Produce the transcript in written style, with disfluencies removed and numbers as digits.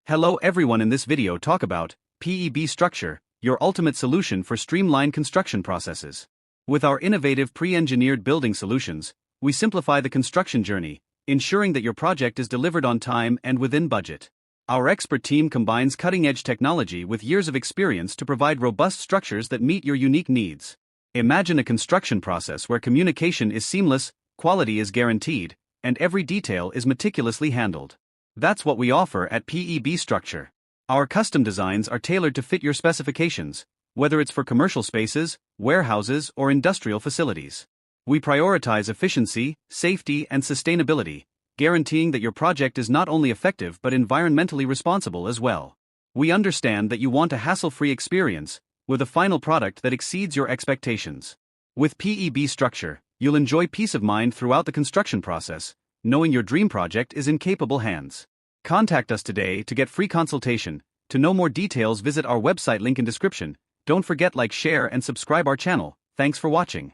Hello everyone, in this video talk about PEB Structure, your ultimate solution for streamlined construction processes. With our innovative pre-engineered building solutions, we simplify the construction journey, ensuring that your project is delivered on time and within budget. Our expert team combines cutting-edge technology with years of experience to provide robust structures that meet your unique needs. Imagine a construction process where communication is seamless, quality is guaranteed, and every detail is meticulously handled. That's what we offer at PEB Structure. Our custom designs are tailored to fit your specifications, whether it's for commercial spaces, warehouses, or industrial facilities. We prioritize efficiency, safety, and sustainability, guaranteeing that your project is not only effective but environmentally responsible as well. We understand that you want a hassle-free experience, with a final product that exceeds your expectations. With PEB Structure, you'll enjoy peace of mind throughout the construction process, knowing your dream project is in capable hands. Contact us today to get free consultation. To know more details, visit our website, link in description. Don't forget, like, share, and subscribe our channel. Thanks for watching.